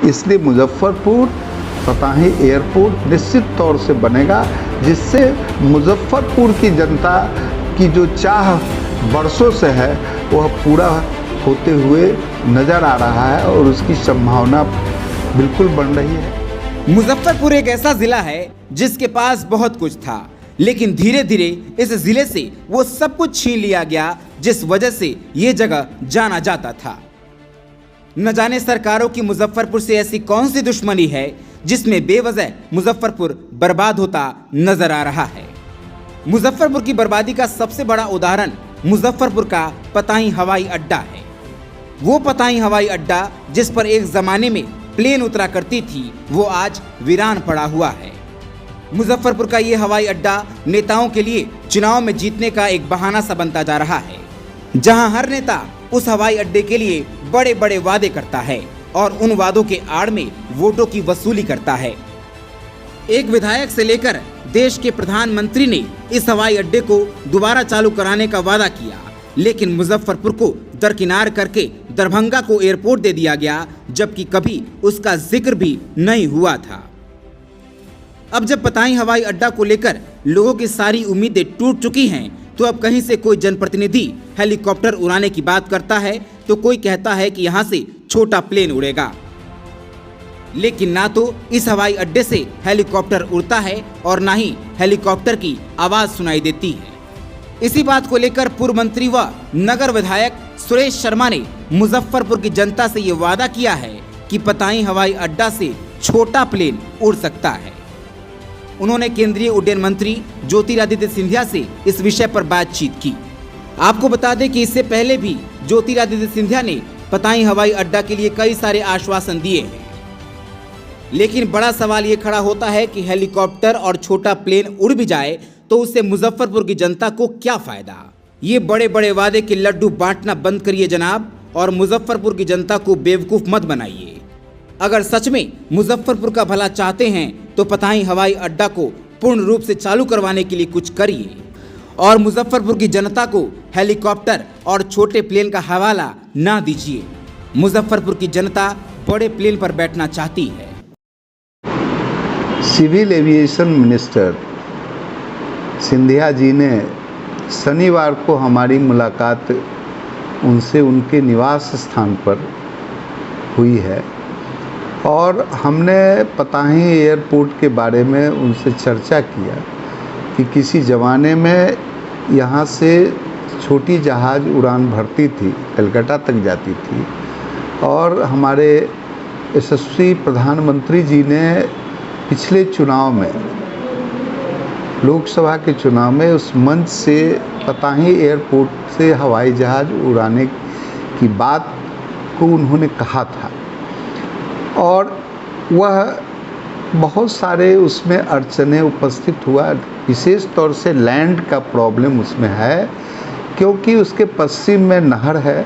इसलिए मुजफ्फरपुर पताही एयरपोर्ट निश्चित तौर से बनेगा, जिससे मुजफ्फरपुर की जनता की जो चाह बरसों से है वह पूरा होते हुए नज़र आ रहा है और उसकी संभावना बिल्कुल बन रही है। मुजफ्फरपुर एक ऐसा जिला है जिसके पास बहुत कुछ था, लेकिन धीरे धीरे इस जिले से वो सब कुछ छीन लिया गया, जिस वजह से ये जगह जाना जाता था। न जाने सरकारों की मुजफ्फरपुर से ऐसी कौन सी दुश्मनी है जिसमें बेवजह मुजफ्फरपुर बर्बाद होता नजर आ रहा है। मुजफ्फरपुर की बर्बादी का सबसे बड़ा उदाहरण मुजफ्फरपुर का पताही हवाई अड्डा है। वो पताही हवाई अड्डा जिस पर एक जमाने में प्लेन उतरा करती थी, वो आज वीरान पड़ा हुआ है। मुजफ्फरपुर का ये हवाई अड्डा नेताओं के लिए चुनाव में जीतने का एक बहाना सा बनता जा रहा है, जहां हर नेता उस हवाई अड्डे के लिए बड़े बड़े वादे करता है और उन वादों के आड़ में वोटों की वसूली करता है। एक विधायक से लेकर देश के प्रधानमंत्री ने इस हवाई अड्डे को दोबारा चालू कराने का वादा किया, लेकिन मुजफ्फरपुर को दरकिनार करके दरभंगा को एयरपोर्ट दे दिया गया, जबकि कभी उसका जिक्र भी नहीं हुआ था। अब जब पताही हवाई अड्डा को लेकर लोगों की सारी उम्मीदें टूट चुकी हैं, तो अब कहीं से कोई जनप्रतिनिधि हेलीकॉप्टर उड़ाने की बात करता है तो कोई कहता है कि यहाँ से छोटा प्लेन उड़ेगा, लेकिन ना तो इस हवाई अड्डे से हेलीकॉप्टर उड़ता है और ना ही हेलीकॉप्टर की आवाज सुनाई देती है। इसी बात को लेकर पूर्व मंत्री व नगर विधायक सुरेश शर्मा ने मुजफ्फरपुर की जनता से ये वादा किया है कि पताही हवाई अड्डा से छोटा प्लेन उड़ सकता है। उन्होंने केंद्रीय उड्डयन मंत्री ज्योतिरादित्य सिंधिया से इस विषय पर बातचीत की। आपको बता दें कि इससे पहले भी ज्योतिरादित्य सिंधिया ने पताही हवाई अड्डा के लिए कई सारे आश्वासन दिए हैं, लेकिन बड़ा सवाल ये खड़ा होता है कि हेलीकॉप्टर और छोटा प्लेन उड़ भी जाए तो उससे मुजफ्फरपुर की जनता को क्या फायदा। ये बड़े बड़े वादे के लड्डू बांटना बंद करिए जनाब, और मुजफ्फरपुर की जनता को बेवकूफ मत बनाइए। अगर सच में मुजफ्फरपुर का भला चाहते हैं तो पताही हवाई अड्डा को पूर्ण रूप से चालू करवाने के लिए कुछ करिए और मुजफ्फरपुर की जनता को हेलीकॉप्टर और छोटे प्लेन का हवाला ना दीजिए। मुजफ्फरपुर की जनता बड़े प्लेन पर बैठना चाहती है। Civil aviation minister Scindia ji ने शनिवार को हमारी मुलाकात उनसे उनके निवास स्थान पर हुई है और हमने पताही एयरपोर्ट के बारे में उनसे चर्चा किया कि किसी ज़माने में यहाँ से छोटी जहाज़ उड़ान भरती थी, कलकत्ता तक जाती थी, और हमारे यशस्वी प्रधानमंत्री जी ने पिछले चुनाव में, लोकसभा के चुनाव में, उस मंच से पताही एयरपोर्ट से हवाई जहाज़ उड़ाने की बात को उन्होंने कहा था और वह बहुत सारे उसमें अड़चने उपस्थित हुआ। विशेष तौर से लैंड का प्रॉब्लम उसमें है, क्योंकि उसके पश्चिम में नहर है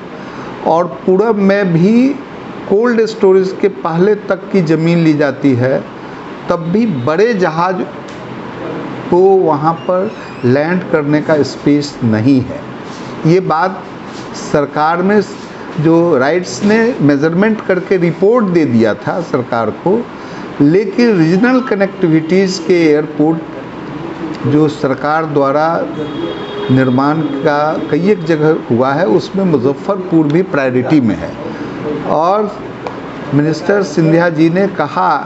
और पूरब में भी कोल्ड स्टोरेज के पहले तक की ज़मीन ली जाती है, तब भी बड़े जहाज़ को वहाँ पर लैंड करने का स्पेस नहीं है। ये बात सरकार में जो राइट्स ने मेजरमेंट करके रिपोर्ट दे दिया था सरकार को, लेकिन रीजनल कनेक्टिविटीज़ के एयरपोर्ट जो सरकार द्वारा निर्माण का कई एक जगह हुआ है, उसमें मुजफ्फरपुर भी प्रायोरिटी में है। और मिनिस्टर सिंधिया जी ने कहा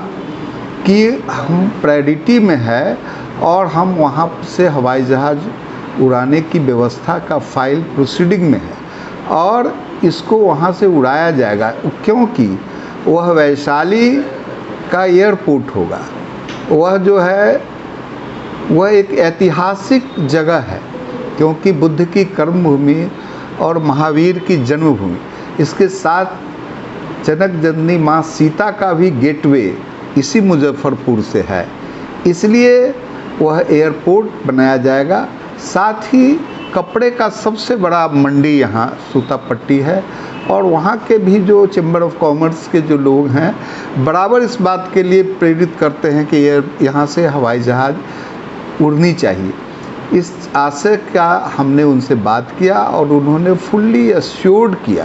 कि हम प्रायोरिटी में है और हम वहाँ से हवाई जहाज़ उड़ाने की व्यवस्था का फाइल प्रोसीडिंग में है और इसको वहाँ से उड़ाया जाएगा, क्योंकि वह वैशाली का एयरपोर्ट होगा। वह जो है वह एक ऐतिहासिक जगह है, क्योंकि बुद्ध की कर्मभूमि और महावीर की जन्मभूमि, इसके साथ जनक जननी माँ सीता का भी गेटवे इसी मुजफ्फरपुर से है, इसलिए वह एयरपोर्ट बनाया जाएगा। साथ ही कपड़े का सबसे बड़ा मंडी यहाँ सूतापट्टी है और वहाँ के भी जो चैम्बर ऑफ कॉमर्स के जो लोग हैं बराबर इस बात के लिए प्रेरित करते हैं कि यहाँ से हवाई जहाज़ उड़नी चाहिए। इस आशय का हमने उनसे बात किया और उन्होंने फुल्ली एश्योर्ड किया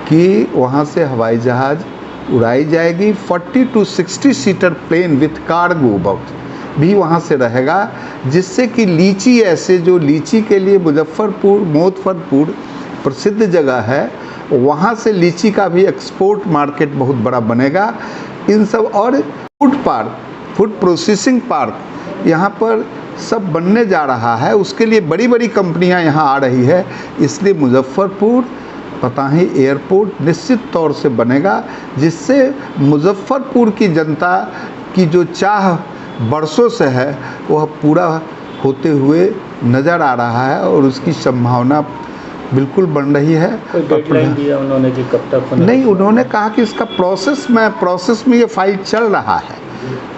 कि वहाँ से हवाई जहाज़ उड़ाई जाएगी। 40 to 60 seater plane with cargo box भी वहाँ से रहेगा, जिससे कि लीची, ऐसे जो लीची के लिए मुजफ्फरपुर प्रसिद्ध जगह है, वहाँ से लीची का भी एक्सपोर्ट मार्केट बहुत बड़ा बनेगा। इन सब और फूड प्रोसेसिंग पार्क यहाँ पर सब बनने जा रहा है, उसके लिए बड़ी बड़ी कंपनियां यहाँ आ रही है। इसलिए मुजफ्फरपुर पताही एयरपोर्ट निश्चित तौर से बनेगा, जिससे मुजफ्फरपुर की जनता की जो चाह बरसों से है वह पूरा होते हुए नज़र आ रहा है और उसकी संभावना बिल्कुल बन रही है। कोई डेडलाइन दिया उन्होंने कि कब तक होने? नहीं, उन्होंने कहा कि इसका प्रोसेस में ये फाइल चल रहा है,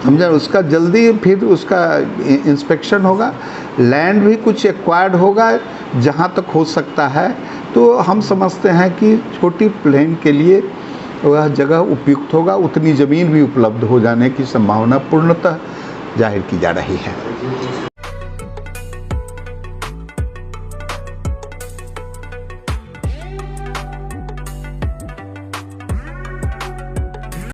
समझा। उसका जल्दी फिर उसका इंस्पेक्शन होगा, लैंड भी कुछ एक्वायर्ड होगा जहाँ तक हो सकता है। तो हम समझते हैं कि छोटी प्लेन के लिए वह जगह उपयुक्त होगा, उतनी ज़मीन भी उपलब्ध हो जाने की संभावना पूर्णतः जाहिर की जा रही है।